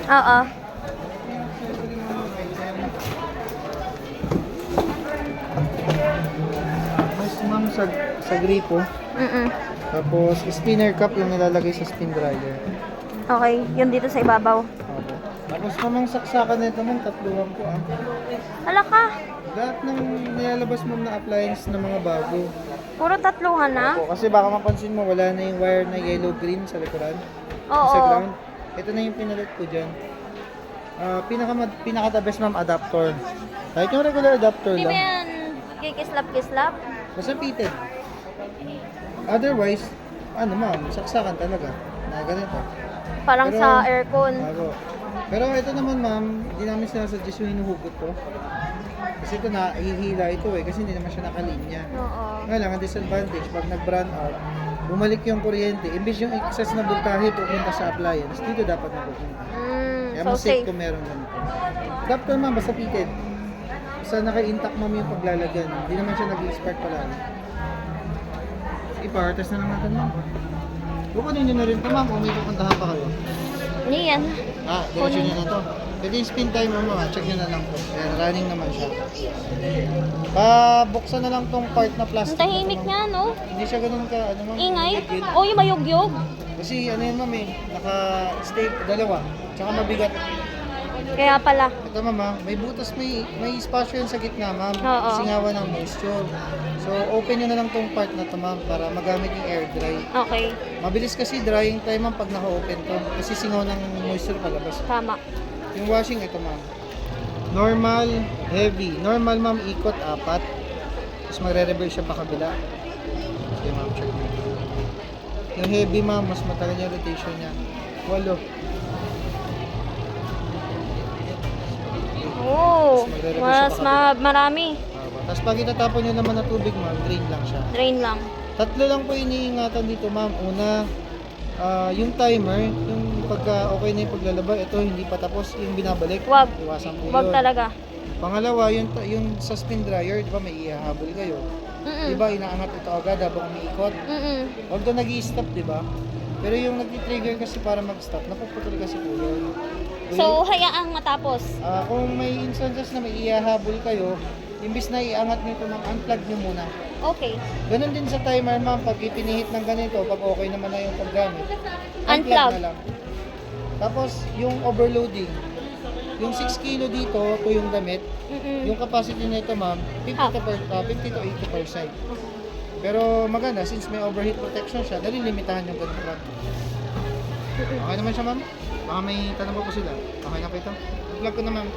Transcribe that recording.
Oo. Mas ma'am sa gripo. Mm. Tapos spinner cup yung nilalagay sa spin dryer. Okay, yun dito sa ibabaw. Opo. Tapos mamang saksakan nito ma'am, tatluhan po ah. Hala ka, Lahat ng nilalabas ma'am na appliance na mga bago. puro tatluhan na? Opo, kasi baka mapansin mo wala na yung wire na yellow-green sa likuran. Oo. Sa ground. Ito na yung pinalit ko dyan. Pinaka the best ma'am adapter. Kahit yung regular adapter Hindi ba lang. yan kikislap-kislap? Basta fitted. Otherwise, ano ma'am, saksakan talaga. Na ganito. Parang Pero- sa aircon. Bago. Pero ito naman ma'am, hindi namin sinasuggest yung hinuhugot ko. Kasi ito na, hihila ito eh, kasi hindi naman siya nakalinya. Oo. Nga lang, ang disadvantage, pag nag-brand out, bumalik yung kuryente, imbis yung excess na voltahe pupunta sa appliance, dito dapat napupunta. Kaya So mas safe safe. kung meron ganito. Adapter ma'am, basta fitted. Basta naka-intact ma'am yung paglalagyan. Hindi naman siya nag-spark pala. I-power-test na lang natin ma'am. Kukunin nyo na rin ito ma'am, kung may pupuntahan pa kayo. Hindi yan. Diretso nyo na to. Ito yung spin timer mo, check nyo na lang to. Ayan, running naman siya. Buksan na lang tong part na Ang plastic. tahimik na to, ma'am. nga, no? Hindi siya ganun ka, ano ma'am? Ingay. rigid. Oh, yung mayugyog. Kasi ano yun ma'am eh, naka-stay dalawa. Tsaka mabigat. Kaya pala. Ito ma'am, may butas, may espasyo yun sa gitna ma'am. Oo. Singawan ng moisture. So open nyo na lang tong part na to ma'am para magamit yung air dry. Okay, Mabilis kasi drying time ma'am pag naka-open to. Kasi singaw ng moisture palabas. tama. Yung washing ito ma'am. Normal, heavy. Normal ma'am, ikot 4. Tapos magre-reverse siya pa kabila. Sige ma'am, check mo. Yung heavy ma'am, mas matagal yung rotation niya. 8. Oh, Magre-reverse siya pa kabila. marami. Tapos pag itatapon nyo naman na tubig ma'am, drain lang siya. Drain lang. 3 lang po iniingatan dito ma'am. Una, yung timer, yung pagka okay na yung paglalaba, ito hindi pa tapos yung binabalik. Wag. Iwasan po Wag yun. talaga. Pangalawa, yung sa spin dryer, di ba may ihahabol kayo? Di ba inaangat ito agad habang umiikot? Although nag-i-stop, di ba? Pero yung nag-trigger kasi para mag-stop, napuputol kasi po yun. So, hayaang matapos. Kung may instances na may ihahabol kayo, imbis na iangat nito ma'am, unplug nyo muna. Okay. Ganon din sa timer ma'am, pag ipinihit ng ganito, pag okay naman na yung paggamit, Unplug. na lang. Tapos, yung overloading, yung 6 kilo dito, ito yung damit, yung capacity nito ma'am, 50 to 80%. Pero maganda, since may overheat protection siya, nalilimitahan yung ganito lang. Okay naman siya ma'am? Baka may tanong pa po sila. Okay na po ito? Plug ko na ma'am.